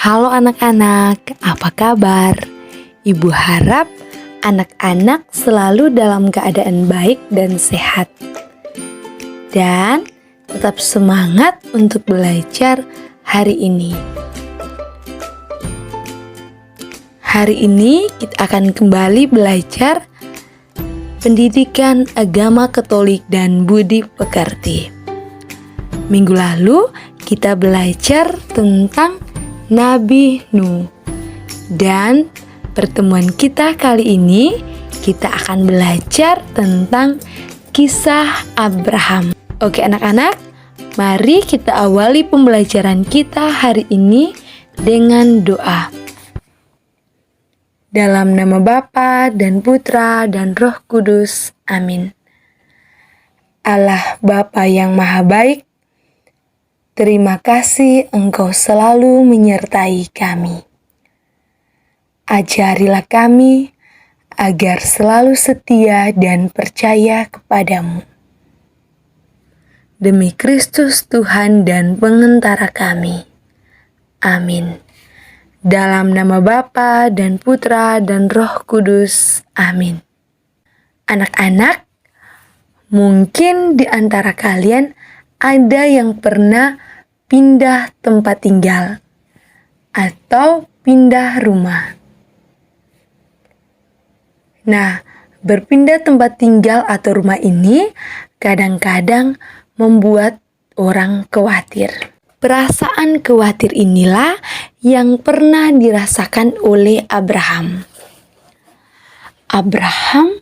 Halo anak-anak, apa kabar? Ibu harap anak-anak selalu dalam keadaan baik dan sehat. Dan tetap semangat untuk belajar hari ini. Hari ini kita akan kembali belajar pendidikan agama Katolik dan budi pekerti. Minggu lalu kita belajar tentang Nabi Nuh. Dan pertemuan kita kali ini kita akan belajar tentang kisah Abraham. Oke anak-anak, mari kita awali pembelajaran kita hari ini dengan doa. Dalam nama Bapa dan Putra dan Roh Kudus. Amin. Allah Bapa yang Maha Baik, terima kasih Engkau selalu menyertai kami. Ajarilah kami agar selalu setia dan percaya kepadamu. Demi Kristus Tuhan dan Pengantara kami. Amin. Dalam nama Bapa dan Putra dan Roh Kudus. Amin. Anak-anak, mungkin di antara kalian ada yang pernah pindah tempat tinggal atau pindah rumah. Nah, berpindah tempat tinggal atau rumah ini kadang-kadang membuat orang khawatir. Perasaan khawatir inilah yang pernah dirasakan oleh Abraham. Abraham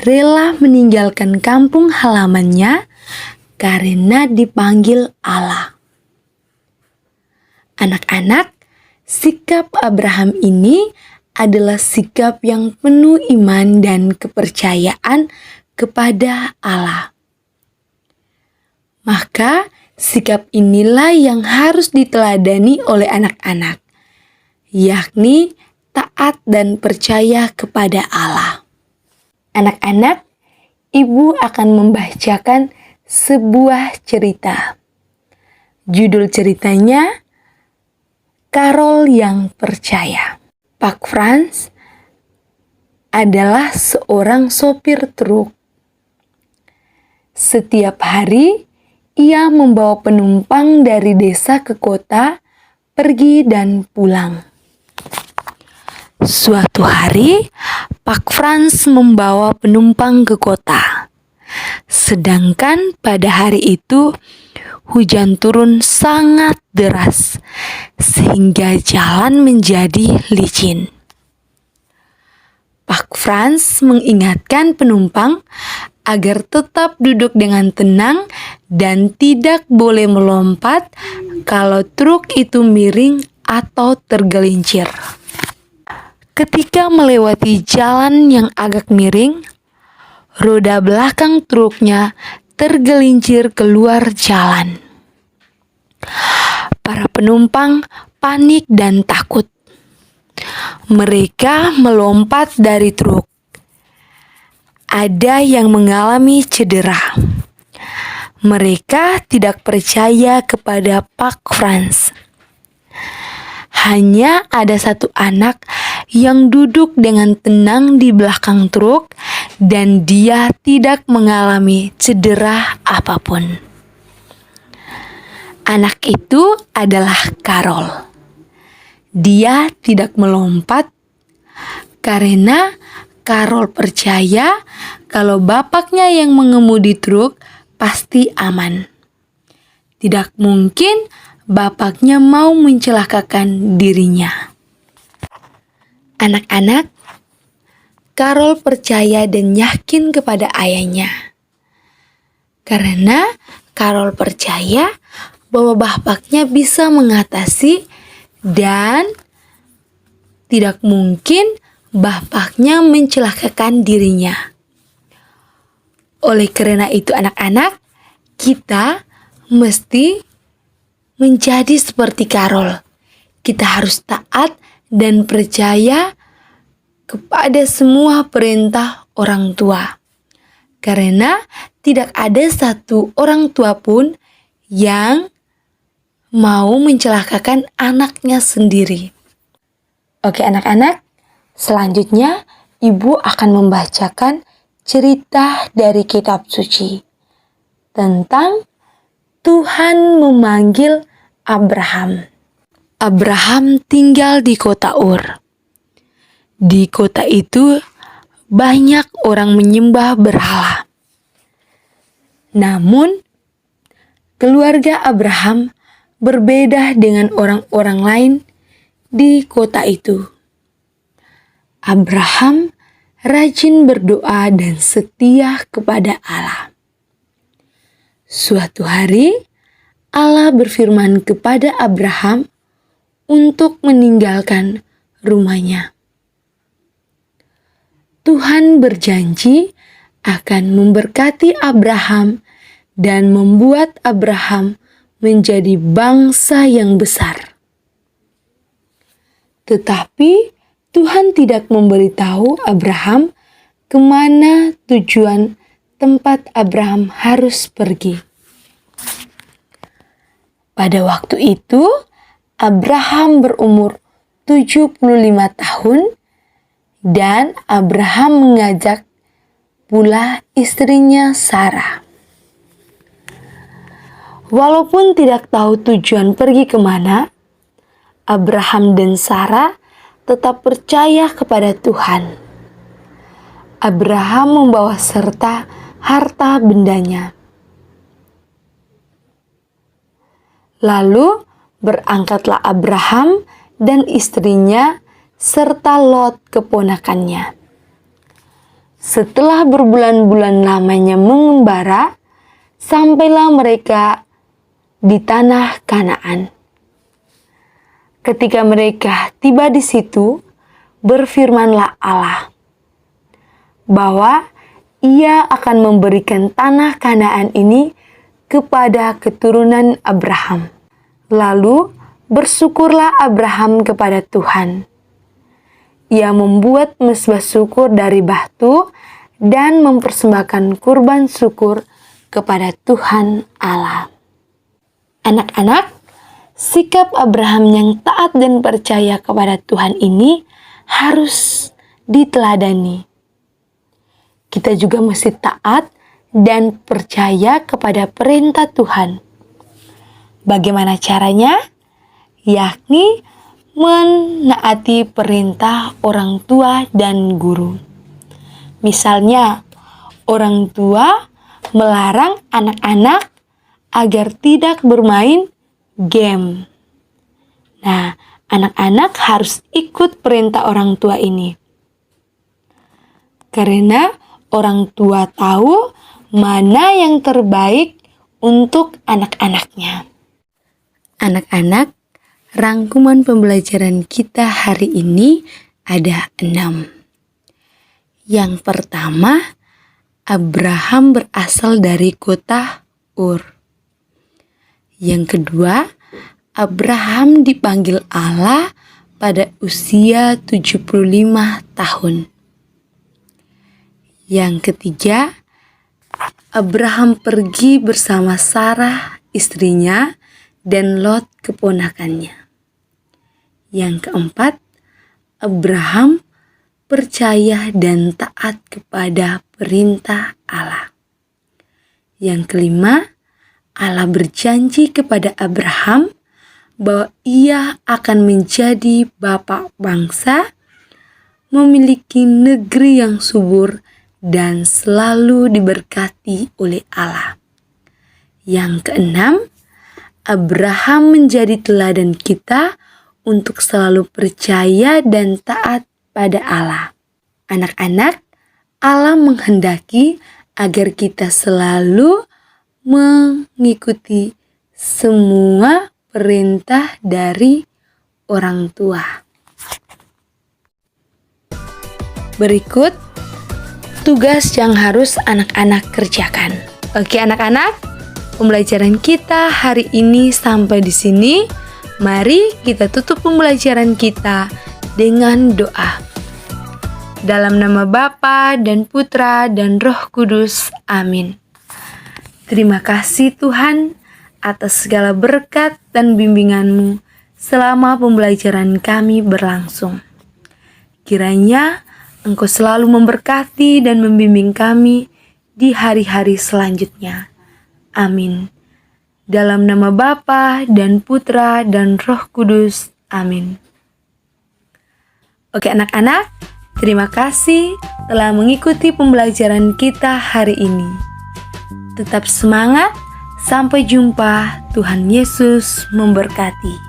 rela meninggalkan kampung halamannya karena dipanggil Allah. Anak-anak, sikap Abraham ini adalah sikap yang penuh iman dan kepercayaan kepada Allah. Maka, sikap inilah yang harus diteladani oleh anak-anak, yakni taat dan percaya kepada Allah. Anak-anak, Ibu akan membacakan sebuah cerita. Judul ceritanya, Karol yang Percaya. Pak Frans adalah seorang sopir truk. Setiap hari, ia membawa penumpang dari desa ke kota, pergi dan pulang. Suatu hari, Pak Frans membawa penumpang ke kota. Sedangkan pada hari itu, hujan turun sangat deras, sehingga jalan menjadi licin. Pak Frans mengingatkan penumpang agar tetap duduk dengan tenang dan tidak boleh melompat kalau truk itu miring atau tergelincir. Ketika melewati jalan yang agak miring, roda belakang truknya tergelincir keluar jalan. Para penumpang panik dan takut. Mereka melompat dari truk. Ada yang mengalami cedera. Mereka tidak percaya kepada Pak Frans. Hanya ada satu anak yang duduk dengan tenang di belakang truk dan dia tidak mengalami cedera apapun. Anak itu adalah Karol. Dia tidak melompat karena Karol percaya kalau bapaknya yang mengemudi truk pasti aman. Tidak mungkin bapaknya mau mencelakakan dirinya. Anak-anak, Karol percaya dan yakin kepada ayahnya. Karena Karol percaya bahwa bapaknya bisa mengatasi dan tidak mungkin bapaknya mencelakakan dirinya. Oleh karena itu anak-anak, kita mesti menjadi seperti Karol. Kita harus taat dan percaya kepada semua perintah orang tua. Karena tidak ada satu orang tua pun yang mau mencelakakan anaknya sendiri. Oke anak-anak, selanjutnya Ibu akan membacakan cerita dari kitab suci tentang Tuhan memanggil Abraham. Abraham tinggal di kota Ur. Di kota itu banyak orang menyembah berhala. Namun, keluarga Abraham berbeda dengan orang-orang lain di kota itu. Abraham rajin berdoa dan setia kepada Allah. Suatu hari, Allah berfirman kepada Abraham untuk meninggalkan rumahnya. Tuhan berjanji akan memberkati Abraham dan membuat Abraham menjadi bangsa yang besar. Tetapi Tuhan tidak memberitahu Abraham kemana tujuan tempat Abraham harus pergi. Pada waktu itu, Abraham berumur 75 tahun dan Abraham mengajak pula istrinya Sarah. Walaupun tidak tahu tujuan pergi kemana, Abraham dan Sarah tetap percaya kepada Tuhan. Abraham membawa serta harta bendanya. Lalu berangkatlah Abraham dan istrinya serta Lot keponakannya. Setelah berbulan-bulan lamanya mengembara, sampailah mereka di tanah Kanaan. Ketika mereka tiba di situ, berfirmanlah Allah bahwa Ia akan memberikan tanah Kanaan ini kepada keturunan Abraham. Lalu bersyukurlah Abraham kepada Tuhan. Ia membuat mezbah syukur dari batu dan mempersembahkan kurban syukur kepada Tuhan Allah. Anak-anak, sikap Abraham yang taat dan percaya kepada Tuhan ini harus diteladani. Kita juga mesti taat dan percaya kepada perintah Tuhan. Bagaimana caranya? Yakni menaati perintah orang tua dan guru. Misalnya, orang tua melarang anak-anak agar tidak bermain game. Nah, anak-anak harus ikut perintah orang tua ini. Karena orang tua tahu mana yang terbaik untuk anak-anaknya. Anak-anak, rangkuman pembelajaran kita hari ini ada 6. Yang pertama, Abraham berasal dari kota Ur. Yang kedua, Abraham dipanggil Allah pada usia 75 tahun. Yang ketiga, Abraham pergi bersama Sarah istrinya dan Lot keponakannya. Yang keempat, Abraham percaya dan taat kepada perintah Allah. Yang kelima, Allah berjanji kepada Abraham bahwa ia akan menjadi bapa bangsa, memiliki negeri yang subur dan selalu diberkati oleh Allah. Yang keenam, Abraham menjadi teladan kita untuk selalu percaya dan taat pada Allah. Anak-anak, Allah menghendaki agar kita selalu mengikuti semua perintah dari orang tua. Berikut tugas yang harus anak-anak kerjakan. Oke anak-anak, pembelajaran kita hari ini sampai di sini. Mari kita tutup pembelajaran kita dengan doa. Dalam nama Bapa dan Putra dan Roh Kudus. Amin. Terima kasih Tuhan atas segala berkat dan bimbingan-Mu selama pembelajaran kami berlangsung. Kiranya Engkau selalu memberkati dan membimbing kami di hari-hari selanjutnya. Amin. Dalam nama Bapa dan Putra dan Roh Kudus. Amin. Oke anak-anak, terima kasih telah mengikuti pembelajaran kita hari ini. Tetap semangat, sampai jumpa. Tuhan Yesus memberkati.